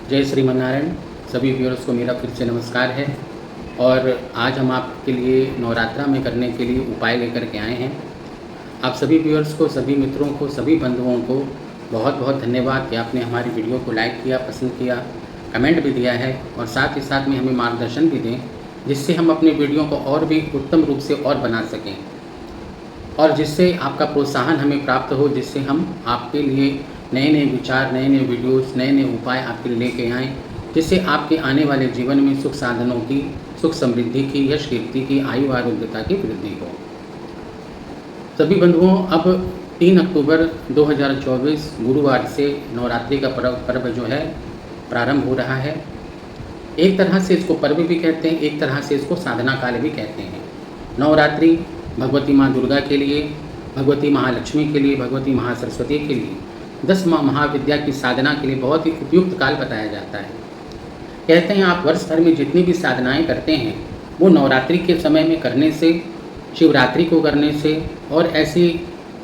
जय श्रीमन्नारायण। सभी व्यूअर्स को मेरा फिर से नमस्कार है। और आज हम आपके लिए नवरात्रा में करने के लिए उपाय लेकर के आए हैं। आप सभी व्यूअर्स को, सभी मित्रों को, सभी बंधुओं को बहुत बहुत धन्यवाद कि आपने हमारी वीडियो को लाइक किया, पसंद किया, कमेंट भी दिया है और साथ ही साथ में हमें मार्गदर्शन भी दें, जिससे हम अपनी वीडियो को और भी उत्तम रूप से और बना सकें और जिससे आपका प्रोत्साहन हमें प्राप्त हो, जिससे हम आपके लिए नए नए विचार, नए नए वीडियोस, नए नए उपाय आपके लिए लेके आएँ, जिससे आपके आने वाले जीवन में सुख साधनों की, सुख समृद्धि की, यश कीर्ति की, आयु आरोग्यता की वृद्धि हो। सभी बंधुओं, अब 3 अक्टूबर 2024 गुरुवार से नवरात्रि का पर्व जो है प्रारंभ हो रहा है। एक तरह से इसको पर्व भी कहते हैं, एक तरह से इसको साधना काल भी कहते हैं। नवरात्रि भगवती माँ दुर्गा के लिए, भगवती महालक्ष्मी के लिए, भगवती महासरस्वती के लिए, 10 महाविद्या की साधना के लिए बहुत ही उपयुक्त काल बताया जाता है। कहते हैं आप वर्ष भर में जितनी भी साधनाएं करते हैं वो नवरात्रि के समय में करने से, शिवरात्रि को करने से और ऐसी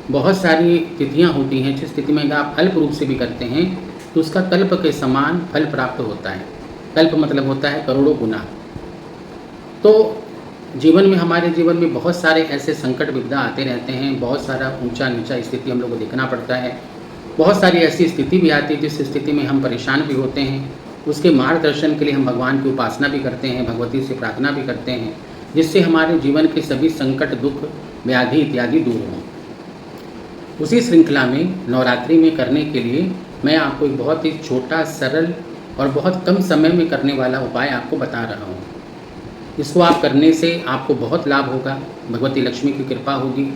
बहुत सारी तिथियां होती हैं जिस तिथि में आप अल्प रूप से भी करते हैं तो उसका कल्प के समान फल प्राप्त होता है। कल्प मतलब होता है करोड़ों गुना। तो जीवन में, हमारे जीवन में बहुत सारे ऐसे संकट विपदा आते रहते हैं, बहुत सारा ऊंचा नीचा स्थिति हम लोग को देखना पड़ता है। बहुत सारी ऐसी स्थिति भी आती है जिस स्थिति में हम परेशान भी होते हैं। उसके मार्गदर्शन के लिए हम भगवान की उपासना भी करते हैं, भगवती से प्रार्थना भी करते हैं, जिससे हमारे जीवन के सभी संकट, दुख, व्याधि इत्यादि दूर हों। उसी श्रृंखला में नवरात्रि में करने के लिए मैं आपको एक बहुत ही छोटा, सरल और बहुत कम समय में करने वाला उपाय आपको बता रहा हूँ। इसको आप करने से आपको बहुत लाभ होगा, भगवती लक्ष्मी की कृपा होगी,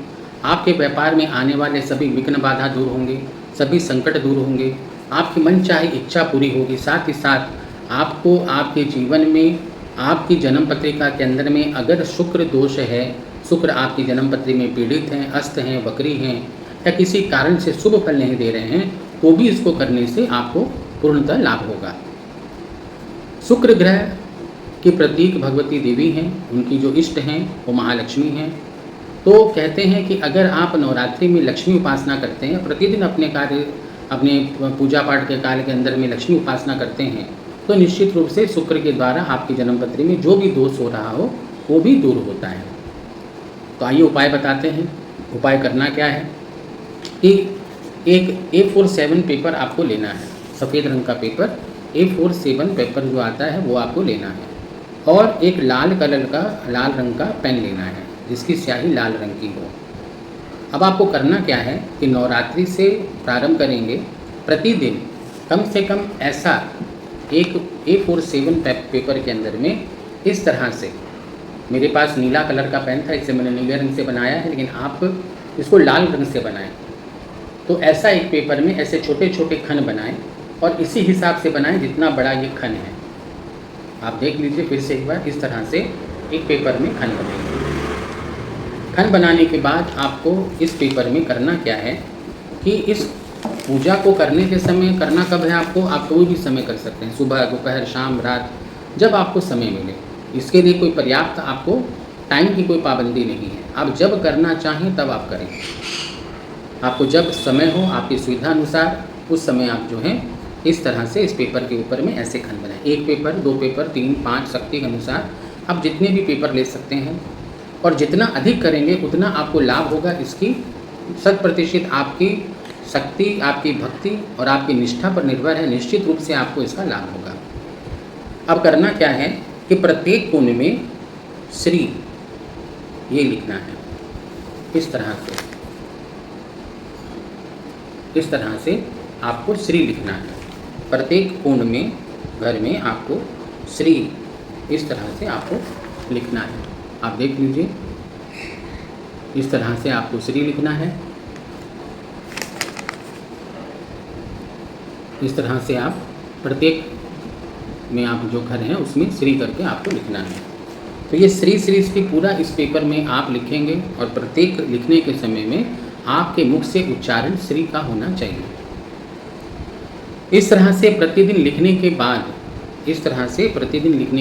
आपके व्यापार में आने वाले सभी विघ्न बाधा दूर होंगे, सभी संकट दूर होंगे, आपकी मन चाहे इच्छा पूरी होगी। साथ ही साथ आपको आपके जीवन में, आपकी जन्म पत्रिका के अंदर में अगर शुक्र दोष है, शुक्र आपकी जन्म पत्री में पीड़ित हैं, अस्त हैं, वक्री हैं या किसी कारण से शुभ फल नहीं दे रहे हैं, तो भी इसको करने से आपको पूर्णतः लाभ होगा। शुक्र ग्रह की प्रतीक भगवती देवी हैं, उनकी जो इष्ट हैं वो महालक्ष्मी हैं। तो कहते हैं कि अगर आप नवरात्रि में लक्ष्मी उपासना करते हैं, प्रतिदिन अपने कार्य, अपने पूजा पाठ के कार्य के अंदर में लक्ष्मी उपासना करते हैं, तो निश्चित रूप से शुक्र के द्वारा आपकी जन्मपत्री में जो भी दोष हो रहा हो वो भी दूर होता है। तो आइए उपाय बताते हैं। उपाय करना क्या है कि एक A47 पेपर आपको लेना है, सफ़ेद रंग का पेपर, A47 पेपर जो आता है वो आपको लेना है, और एक लाल रंग का पेन लेना है जिसकी स्याही लाल रंग की हो। अब आपको करना क्या है कि नवरात्रि से प्रारंभ करेंगे, प्रतिदिन कम से कम ऐसा एक A47 पेपर के अंदर में इस तरह से, मेरे पास नीला कलर का पेन था, इसे मैंने नीले रंग से बनाया है, लेकिन आप इसको लाल रंग से बनाएं। तो ऐसा एक पेपर में ऐसे छोटे छोटे खन बनाएं और इसी हिसाब से बनाएं जितना बड़ा ये खन है। आप देख लीजिए फिर से एक बार, इस तरह से एक पेपर में खन बनेंगे। खन बनाने के बाद आपको इस पेपर में करना क्या है कि इस पूजा को करने के समय, करना कब है आपको, आप कोई भी समय कर सकते हैं, सुबह, दोपहर, शाम, रात, जब आपको समय मिले। इसके लिए कोई पर्याप्त आपको टाइम की कोई पाबंदी नहीं है, आप जब करना चाहें तब आप करें। आपको जब समय हो, आपकी सुविधा अनुसार, उस समय आप जो है इस तरह से इस पेपर के ऊपर में ऐसे खन बनाएं। 1 पेपर, 2 पेपर, 3, 5, शक्ति के अनुसार आप जितने भी पेपर ले सकते हैं, और जितना अधिक करेंगे उतना आपको लाभ होगा। इसकी 100% आपकी शक्ति, आपकी भक्ति और आपकी निष्ठा पर निर्भर है। निश्चित रूप से आपको इसका लाभ होगा। अब करना क्या है कि प्रत्येक कोने में श्री ये लिखना है, इस तरह से आपको श्री लिखना है। प्रत्येक कोण में, घर में आपको श्री इस तरह से आपको लिखना है। आप देख लीजिए, इस तरह से आपको श्री लिखना है। इस तरह से आप प्रत्येक में, आप जो घर हैं उसमें श्री करके आपको लिखना है। तो ये श्री श्री पूरा इस पेपर में आप लिखेंगे, और प्रत्येक लिखने के समय में आपके मुख से उच्चारण श्री का होना चाहिए। इस तरह से प्रतिदिन लिखने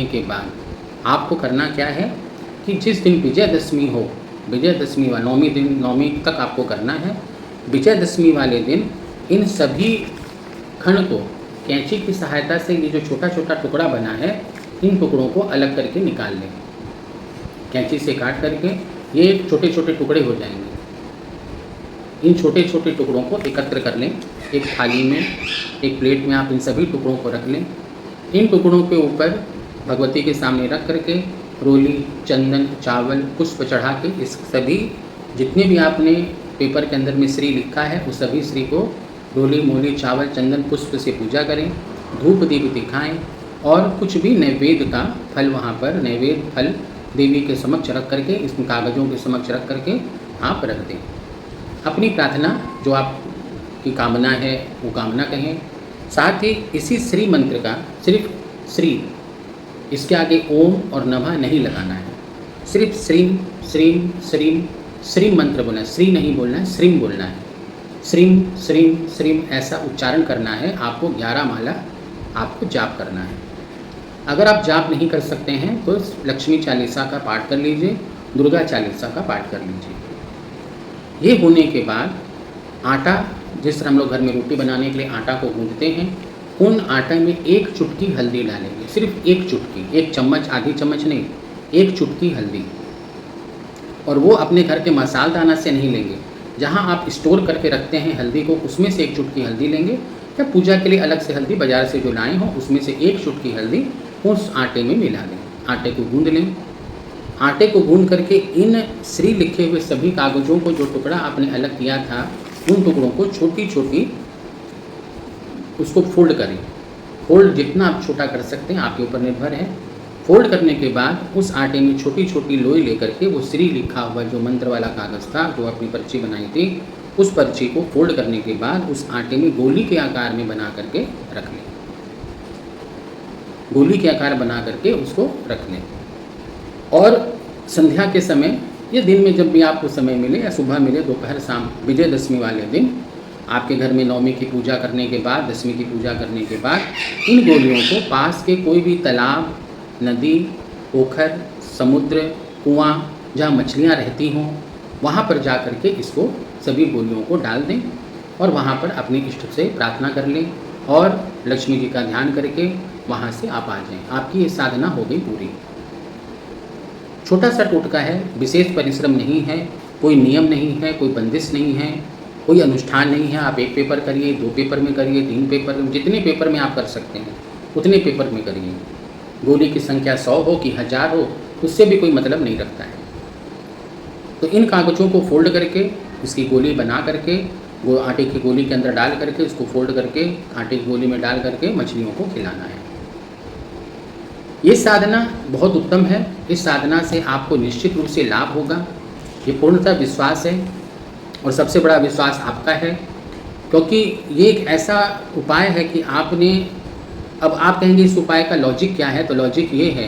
के बाद आपको करना क्या है कि जिस दिन विजयदशमी हो, विजयदशमी व नौमी तक आपको करना है। विजयदशमी वाले दिन इन सभी खंड को कैंची की सहायता से ये जो छोटा छोटा टुकड़ा बना है, इन टुकड़ों को अलग करके निकाल लें। कैंची से काट करके ये छोटे छोटे टुकड़े हो जाएंगे। इन छोटे छोटे टुकड़ों को एकत्र कर लें। एक थाली में, एक प्लेट में आप इन सभी टुकड़ों को रख लें। इन टुकड़ों के ऊपर भगवती के सामने रख करके रोली, चंदन, चावल, पुष्प चढ़ा के इस सभी जितने भी आपने पेपर के अंदर में श्री लिखा है उस सभी श्री को रोली, मोली, चावल, चंदन, पुष्प से पूजा करें। धूप दीप दिखाएं और कुछ भी नैवेद्य का फल वहाँ पर नैवेद्य फल देवी के समक्ष रख करके, इस कागज़ों के समक्ष रख करके आप रख दें। अपनी प्रार्थना जो आपकी कामना है वो कामना कहें। साथ ही इसी श्री मंत्र का सिर्फ श्री, इसके आगे ओम और नमः नहीं लगाना है। सिर्फ श्रीम श्रीम श्रीम श्रीम मंत्र बोलना है। श्री नहीं बोलना है, श्रीम बोलना है। श्रीम श्रीम श्रीम ऐसा उच्चारण करना है। आपको 11 माला आपको जाप करना है। अगर आप जाप नहीं कर सकते हैं तो लक्ष्मी चालीसा का पाठ कर लीजिए, दुर्गा चालीसा का पाठ कर लीजिए। ये होने के बाद आटा, जिस तरह हम लोग घर में रोटी बनाने के लिए आटा को गूंथते हैं, उन आटे में 1 चुटकी हल्दी डालेंगे। सिर्फ 1 चुटकी, 1 चम्मच, आधी चम्मच नहीं, 1 चुटकी हल्दी। और वो अपने घर के मसालदाना से नहीं लेंगे। जहाँ आप स्टोर करके रखते हैं हल्दी को, उसमें से 1 चुटकी हल्दी लेंगे, या पूजा के लिए अलग से हल्दी बाज़ार से जो लाए हों उसमें से 1 चुटकी हल्दी उस आटे में मिला दें। आटे को गूंद लें। आटे को गूंद करके इन श्री लिखे हुए सभी कागज़ों को, जो टुकड़ा आपने अलग किया था, उन टुकड़ों को छोटी छोटी उसको फोल्ड करें। फोल्ड जितना आप छोटा कर सकते हैं आपके ऊपर निर्भर है। फोल्ड करने के बाद उस आटे में छोटी छोटी लोई लेकर के वो श्री लिखा हुआ जो मंत्र वाला कागज़ था, जो अपनी पर्ची बनाई थी, उस पर्ची को फोल्ड करने के बाद उस आटे में गोली के आकार में बना करके रख लें। गोली के आकार बना करके उसको रख लें। और संध्या के समय या दिन में जब भी आपको समय मिले, या सुबह मिले, दोपहर, शाम, विजयदशमी वाले दिन आपके घर में नवमी की पूजा करने के बाद, दशमी की पूजा करने के बाद, इन गोलियों को पास के कोई भी तालाब, नदी, पोखर, समुद्र, कुआं जहाँ मछलियाँ रहती हों, वहाँ पर जा कर के इसको सभी गोलियों को डाल दें और वहाँ पर अपने इष्ट से प्रार्थना कर लें और लक्ष्मी जी का ध्यान करके वहाँ से आप आ जाएं। आपकी ये साधना हो गई पूरी। छोटा सा टोटका है, विशेष परिश्रम नहीं है, कोई नियम नहीं है, कोई बंदिश नहीं है, कोई अनुष्ठान नहीं है। आप 1 पेपर करिए, 2 पेपर में करिए, 3 पेपर में, जितने पेपर में आप कर सकते हैं उतने पेपर में करिए। गोली की संख्या 100 हो कि 1000 हो, उससे भी कोई मतलब नहीं रखता है। तो इन कागज़ों को फोल्ड करके इसकी गोली बना करके वो आटे की गोली के अंदर डाल करके उसको फोल्ड करके आटे की गोली में डाल करके मछलियों को खिलाना है। ये साधना बहुत उत्तम है। इस साधना से आपको निश्चित रूप से लाभ होगा, ये पूर्णतः विश्वास है। और सबसे बड़ा विश्वास आपका है, क्योंकि ये एक ऐसा उपाय है कि आपने, अब आप कहेंगे इस उपाय का लॉजिक क्या है, तो लॉजिक ये है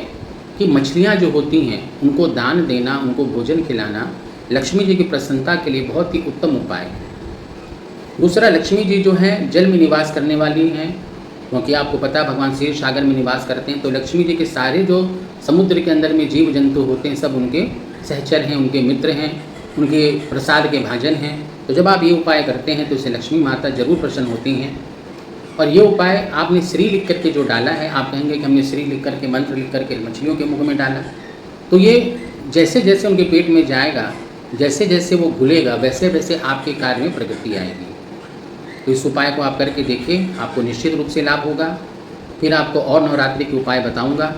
कि मछलियाँ जो होती हैं उनको दान देना, उनको भोजन खिलाना लक्ष्मी जी की प्रसन्नता के लिए बहुत ही उत्तम उपाय है। दूसरा, लक्ष्मी जी जो हैं जल में निवास करने वाली हैं, क्योंकि आपको पता है भगवान क्षीर सागर में निवास करते हैं, तो लक्ष्मी जी के सारे जो समुद्र के अंदर में जीव जंतु होते हैं सब उनके सहचर हैं, उनके मित्र हैं, उनके प्रसाद के भाजन हैं। तो जब आप ये उपाय करते हैं तो इससे लक्ष्मी माता जरूर प्रसन्न होती हैं। और ये उपाय आपने श्री लिख करके जो डाला है, आप कहेंगे कि हमने श्री लिख करके, मंत्र लिख करके मछलियों के मुख में डाला, तो ये जैसे जैसे उनके पेट में जाएगा, जैसे जैसे वो घुलेगा, वैसे वैसे आपके कार्य में प्रगति आएगी। तो इस उपाय को आप करके देखिए, आपको निश्चित रूप से लाभ होगा। फिर आपको और नवरात्रि के उपाय बताऊंगा।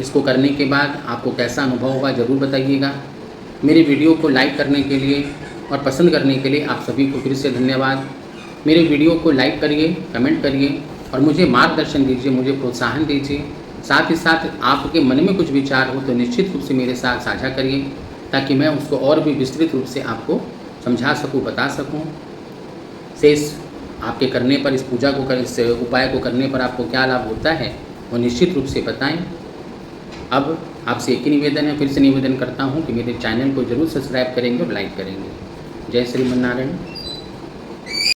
इसको करने के बाद आपको कैसा अनुभव होगा ज़रूर बताइएगा। मेरे वीडियो को लाइक करने के लिए और पसंद करने के लिए आप सभी को फिर से धन्यवाद। मेरे वीडियो को लाइक करिए, कमेंट करिए और मुझे मार्गदर्शन दीजिए, मुझे प्रोत्साहन दीजिए। साथ ही साथ आपके मन में कुछ विचार हो तो निश्चित रूप से मेरे साथ साझा करिए, ताकि मैं उसको और भी विस्तृत रूप से आपको समझा सकूं, बता सकूं। शेष आपके करने पर, इस पूजा को इस उपाय को करने पर आपको क्या लाभ होता है वो निश्चित रूप से बताएं। अब आपसे एक ही निवेदन है, फिर से निवेदन करता हूं कि मेरे चैनल को जरूर सब्सक्राइब करेंगे और लाइक करेंगे। जय श्रीमन्नारायण।